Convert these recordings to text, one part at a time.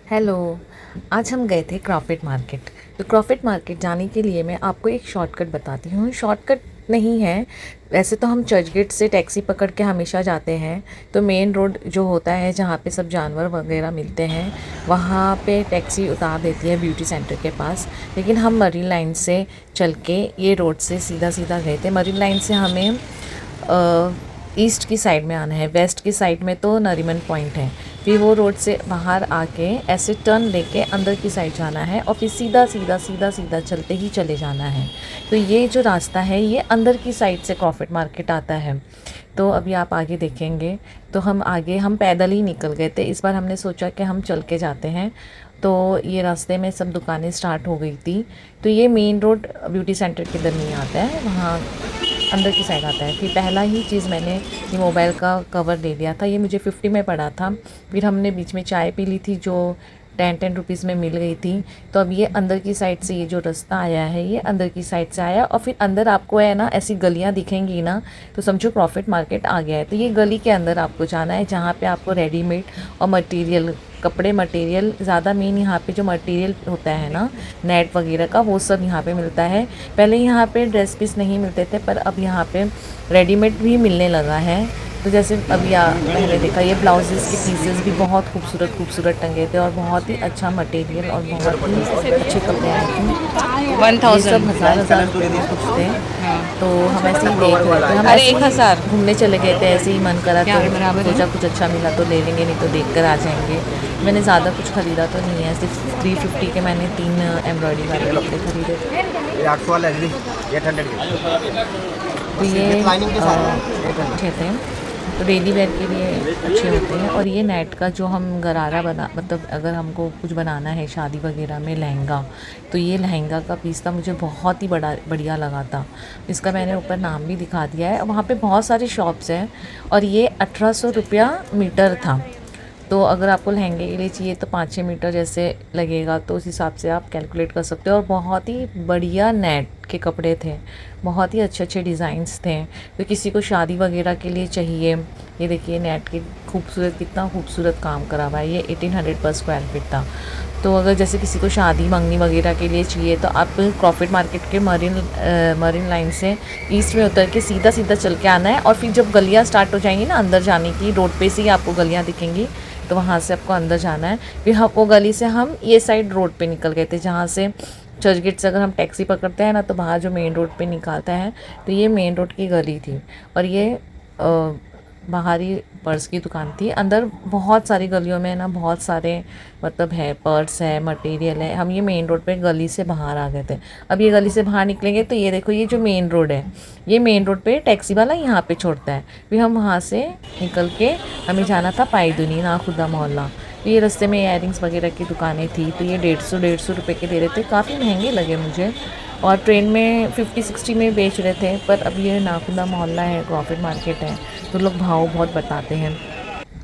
Hello. आज हम गए थे क्रॉफर्ड मार्केट। तो क्रॉफर्ड मार्केट जाने के लिए मैं आपको एक शॉर्टकट बताती हूँ। शॉर्टकट नहीं है, वैसे तो हम चर्च गेट से टैक्सी पकड़ के हमेशा जाते हैं। तो मेन रोड जो होता है जहाँ पे सब जानवर वगैरह मिलते हैं, वहाँ पे टैक्सी उतार देती है ब्यूटी सेंटर के पास। लेकिन हम मरीन लाइन से चल के ये रोड से सीधा सीधा गए थे। मरीन लाइन से हमें ईस्ट की साइड में आना है, वेस्ट की साइड में तो नरीमन पॉइंट है। फिर वो रोड से बाहर आके ऐसे टर्न लेके अंदर की साइड जाना है और फिर सीधा सीधा सीधा सीधा चलते ही चले जाना है। तो ये जो रास्ता है ये अंदर की साइड से क्रॉफर्ड मार्केट आता है। तो अभी आप आगे देखेंगे। तो हम पैदल ही निकल गए थे। इस बार हमने सोचा कि हम चल के जाते हैं। तो ये रास्ते में सब दुकानें स्टार्ट हो गई थी। तो ये मेन रोड ब्यूटी सेंटर के इधर नहीं आता है, वहाँ अंदर की साइड आता है। फिर पहला ही चीज़ मैंने ये मोबाइल का कवर ले लिया था। ये मुझे 50 में पड़ा था। फिर हमने बीच में चाय पी ली थी जो 10 रुपीज़ में मिल गई थी। तो अब ये अंदर की साइड से ये जो रास्ता आया है ये अंदर की साइड से आया और फिर अंदर आपको है ना ऐसी गलियां दिखेंगी ना, तो समझो क्रॉफर्ड मार्केट आ गया है। तो ये गली के अंदर आपको जाना है जहाँ पे आपको रेडीमेड और मटेरियल, कपड़े मटेरियल ज़्यादा मेन यहाँ पे जो मटेरियल होता है ना नेट वगैरह का, वो सब यहाँ पे मिलता है। पहले यहाँ पे ड्रेस पीस नहीं मिलते थे पर अब यहाँ पे रेडीमेड भी मिलने लगा है। तो जैसे अभी पहले देखा, ये ब्लाउजेस के पीसेस भी बहुत खूबसूरत खूबसूरत टंगे थे और बहुत ही अच्छा मटेरियल और बहुत ही अच्छे कपड़े आए थे। 1000 ये सब हज़ार हज़ार रुपये में कुछ थे। तो हम ऐसे ही देख रहे थे, हम अरे ऐसे ही 1000 घूमने चले गए थे, ऐसे ही मन करा क्या तो बराबर है? सोचा कुछ अच्छा मिला तो ले लेंगे, नहीं तो देख कर आ जाएंगे। मैंने ज़्यादा कुछ ख़रीदा तो नहीं है, सिर्फ 350 के मैंने 3 एम्ब्रॉयडरी वाले कपड़े खरीदे थे। ये 800 वाला है दीदी, 800 के। तो ये लाइनिंग के साथ अच्छे थे। तो डेली वेयर के लिए अच्छे होते हैं। और ये नेट का जो हम गरारा बना, मतलब अगर हमको कुछ बनाना है शादी वगैरह में लहंगा, तो ये लहंगा का पीस था, मुझे बहुत ही बढ़िया लगा था। इसका मैंने ऊपर नाम भी दिखा दिया है। वहाँ पे बहुत सारे शॉप्स हैं और ये 1800 रुपया मीटर था। तो अगर आपको लहंगे के लिए चाहिए तो 5-6 मीटर जैसे लगेगा, तो उस हिसाब से आप कैलकुलेट कर सकते हो। और बहुत ही बढ़िया नेट के कपड़े थे, बहुत ही अच्छे अच्छे डिज़ाइंस थे। तो किसी को शादी वगैरह के लिए चाहिए, ये देखिए नेट के खूबसूरत, कितना खूबसूरत काम करा हुआ है। ये 1800 पर स्क्वायर फीट था। तो अगर जैसे किसी को शादी मंगनी वगैरह के लिए चाहिए तो आप क्रॉफर्ड मार्केट के मरीन लाइन से ईस्ट में उतर के सीधा सीधा चल के आना है। और फिर जब गलियाँ स्टार्ट हो जाएंगी ना अंदर जाने की, रोड पे से ही आपको गलियाँ दिखेंगी, तो वहाँ से आपको अंदर जाना है। फिर हम वो गली से हम ये साइड रोड पे निकल गए थे, जहाँ से चर्च गेट से अगर हम टैक्सी पकड़ते हैं ना तो बाहर जो मेन रोड पे निकालता है, तो ये मेन रोड की गली थी। और ये बाहरी पर्स की दुकान थी। अंदर बहुत सारी गलियों में ना बहुत सारे मतलब है, पर्स है, मटेरियल है। हम ये मेन रोड पे गली से बाहर आ गए थे। अब ये गली से बाहर निकलेंगे तो ये देखो, ये जो मेन रोड है, ये मेन रोड पे टैक्सी वाला यहाँ पे छोड़ता है। फिर हम वहाँ से निकल के हमें जाना था पाईदुनी नाखुदा मोहल्ला। तो ये रास्ते में इयरिंग्स वगैरह की दुकानें थी। तो ये 150 रुपये के दे रहे थे, काफ़ी महंगे लगे मुझे। और ट्रेन में 50-60 में बेच रहे थे। पर अब ये नाखुदा मोहल्ला है, क्रॉफर्ड मार्केट है, तो लोग भाव बहुत बताते हैं।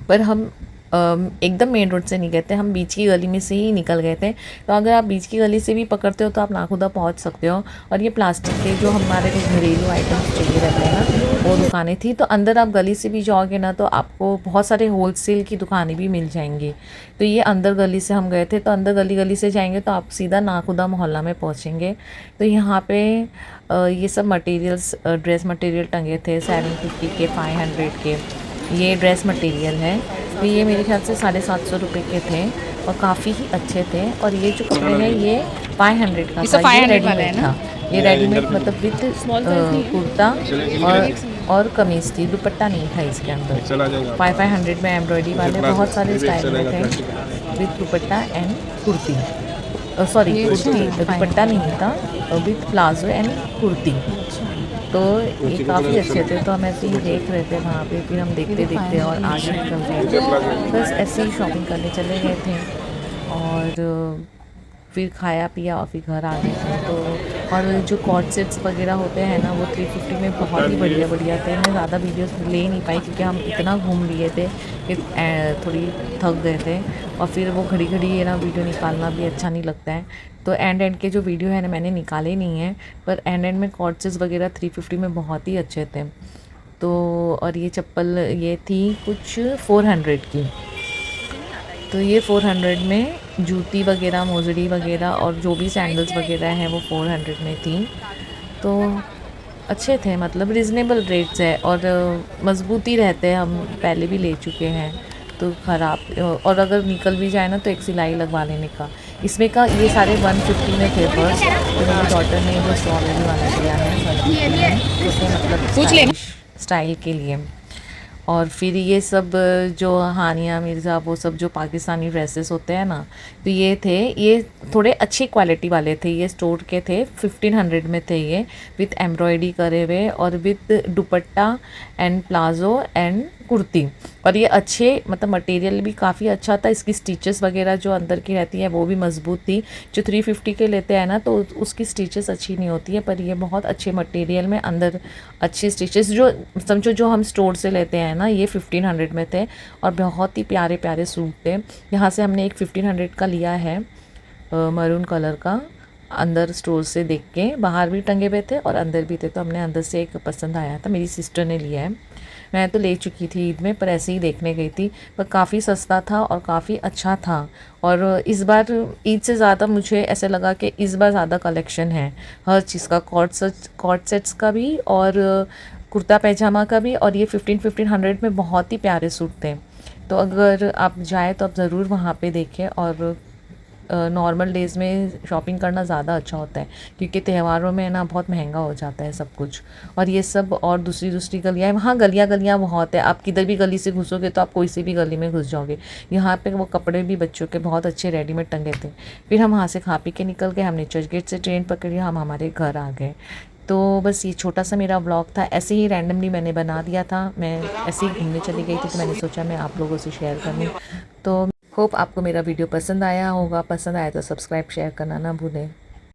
पर हम एकदम मेन रोड से नहीं गए थे, हम बीच की गली में से ही निकल गए थे। तो अगर आप बीच की गली से भी पकड़ते हो तो आप नाखुदा पहुंच सकते हो। और ये प्लास्टिक के जो हमारे घरेलू आइटम्स चाहिए रहते हैं ना, वो दुकानें थी। तो अंदर आप गली से भी जाओगे ना तो आपको बहुत सारे होलसेल की दुकानें भी मिल जाएंगी। तो ये अंदर गली से हम गए थे। तो अंदर गली गली से जाएंगे तो आप सीधा नाखुदा मोहल्ला में पहुँचेंगे। तो यहाँ पे ये सब मटेरियल्स, ड्रेस मटेरियल टंगे थे 750 के, 500 के। ये ड्रेस मटेरियल है। तो ये मेरे ख्याल से 750 रुपये के थे और काफ़ी ही अच्छे थे। और ये जो कपड़े हैं ये 500 का था, ये रेडीमेड था। ये रेडीमेड मतलब विद कुर्ता और कमीज़ थी, दुपट्टा नहीं था इसके अंदर। 500 में एम्ब्रॉयडरी वाले बहुत सारे स्टाइल में थे, with dupatta and kurti. Sorry, kurti, दुपट्टा नहीं था, विद प्लाजो एंड कुर्ती। तो ये काफ़ी अच्छे थे। तो हम ऐसे ही देख रहे थे वहाँ पे। फिर हम देखते देखते और आगे निकल रहे थे, बस ऐसे ही शॉपिंग करने चले गए थे। और फिर खाया पिया और फिर घर आ गए थे। तो और जो कॉर्ड सेट्स वगैरह होते हैं ना, वो 350 में बहुत ही बढ़िया बढ़िया थे। मैं ज़्यादा वीडियोस ले नहीं पाई क्योंकि हम इतना घूम लिए थे कि थोड़ी थक गए थे। और फिर वो घड़ी घड़ी ये ना वीडियो निकालना भी अच्छा नहीं लगता है। तो एंड के जो वीडियो है ना मैंने निकाले नहीं हैं, पर एंड में कॉर्ड सेट्स वगैरह 350 में बहुत ही अच्छे थे। तो और ये चप्पल ये थी कुछ 400 की। तो ये 400 में जूती वगैरह, मोजड़ी वगैरह और जो भी सैंडल्स वगैरह हैं वो 400 में थी। तो अच्छे थे, मतलब रिजनेबल रेट्स है और मज़बूती रहते हैं, हम पहले भी ले चुके हैं तो ख़राब, और अगर निकल भी जाए ना तो एक सिलाई लगवा लेने का। इसमें का ये सारे 150 में थे फर्स्ट, तो मेरी डॉटर ने जो स्ट्रॉबेरी वाला लिया है तो मतलब स्टाइल के लिए। और फिर ये सब जो हानिया मिर्ज़ा वो सब जो पाकिस्तानी ड्रेसेस होते हैं ना, तो ये थे, ये थोड़े अच्छी क्वालिटी वाले थे, ये स्टोर के थे, 1500 में थे ये, विथ एम्ब्रॉयडरी करे हुए और with dupatta and palazzo and kurti. और ये अच्छे, मतलब मटेरियल भी काफ़ी अच्छा था, इसकी स्टिचेस वगैरह जो अंदर की रहती है वो भी मज़बूत थी। जो 350 के लेते हैं ना तो उसकी स्टिचेस अच्छी नहीं होती है, पर ये बहुत अच्छे मटेरियल में अंदर अच्छी स्टिचेस, जो समझो जो हम स्टोर से लेते हैं ना, ये 1500 में थे और बहुत ही प्यारे प्यारे सूट थे। यहाँ से हमने एक 1500 का लिया है, मरून कलर का, अंदर स्टोर से देख के, बाहर भी टंगे हुए थे और अंदर भी थे, तो हमने अंदर से एक पसंद आया था, मेरी सिस्टर ने लिया है। मैं तो ले चुकी थी ईद में, पर ऐसे ही देखने गई थी, पर काफ़ी सस्ता था और काफ़ी अच्छा था। और इस बार ईद से ज़्यादा मुझे ऐसे लगा कि इस बार ज़्यादा कलेक्शन है हर चीज़ का, कॉर्ड सेट्स का भी और कुर्ता पैजामा का भी। और ये 1500 में बहुत ही प्यारे सूट थे। तो अगर आप जाए तो आप ज़रूर वहाँ पे देखें। और नॉर्मल डेज़ में शॉपिंग करना ज़्यादा अच्छा होता है, क्योंकि त्योहारों में ना बहुत महंगा हो जाता है सब कुछ। और ये सब और दूसरी गलियाँ हैं, वहाँ गलियाँ बहुत है, आप किधर भी गली से घुसोगे तो आप कोई सी भी गली में घुस जाओगे। यहाँ पे वो कपड़े भी बच्चों के बहुत अच्छे रेडीमेड टंगे थे। फिर हम वहाँ से खा पी के निकल गए, हमने चर्च गेट से ट्रेन पकड़ी, हम हमारे घर आ गए। तो बस ये छोटा सा मेरा व्लॉग था, ऐसे ही रैंडमली मैंने बना दिया था, मैं ऐसे ही घूमने चली गई थी तो मैंने सोचा मैं आप लोगों से शेयर करूँ। तो होप आपको मेरा वीडियो पसंद आया होगा, पसंद आया तो सब्सक्राइब शेयर करना ना भूलें।